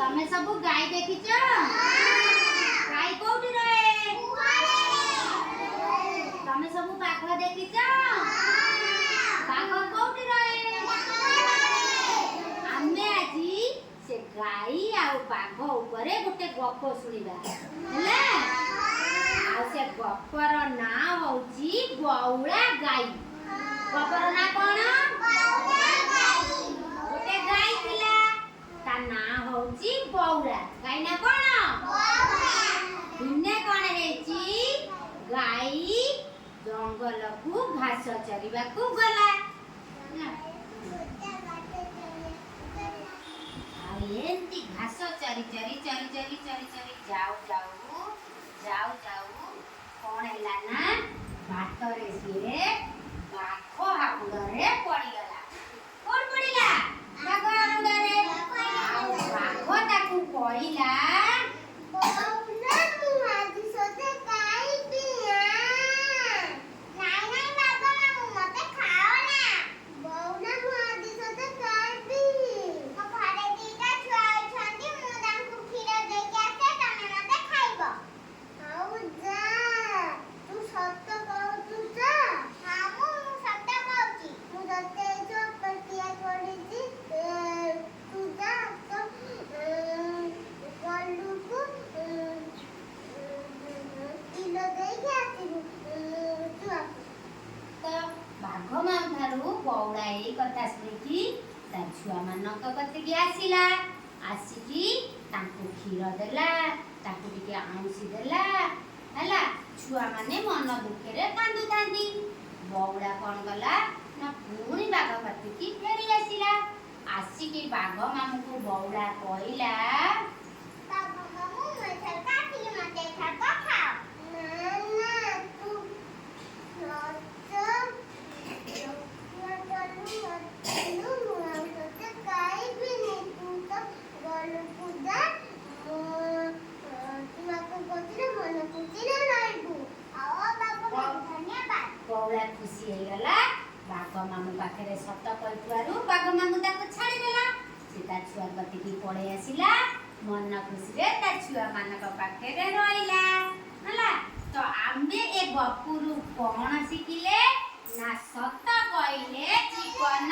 तमे सब गाय देखिच गाय कोठी रहे तमे सब बाघ देखिच बाघ कोठी रहे आमे आजी से गाय आ बाघ ऊपर गोटे गप सुनिबा हेला आ से गपर ना होची बौला गाय गपर ना कोन गोटे गाय थिला ता ना होची बौला गाय ना कोन दिने कोन हेची गाय जंगल को घास चरिबा को गला एंती घास चरी चरी चरी चरी चरी चरी जाऊ जाऊ जाऊ जाऊ कौन हैला ना बाटरे से बाघ हाकुड़े पड़ी गला कौन पड़ीला बाघ हाकुड़े बाघ ताकू कहला बौड़ा ये कथा सुनिकी ता छुआ मानक कतिकी आसिला आसिकी तांको खीर देला तांको टिके आउंसी देला हला छुआ माने मन दुखे कांदु थांदी बौड़ा कोन गला ना पुणी बाघ कतिकी फेरी आसिला आसिकी बाघ मामू को बौड़ा कहला बाघ मामू मछर काटी मते खा खाओ बौला खुशी हो गला बाघ मामू पाखे सत कहू बाघ मामू ताको छाड़ी देला से ता छुआ कतिकी पड़े आसिला मन खुशी रे ता छुआ मानक पाखे रे रहिला हला तो आमे ए गपुरु कोन सिकिले ना सत कहले जीवन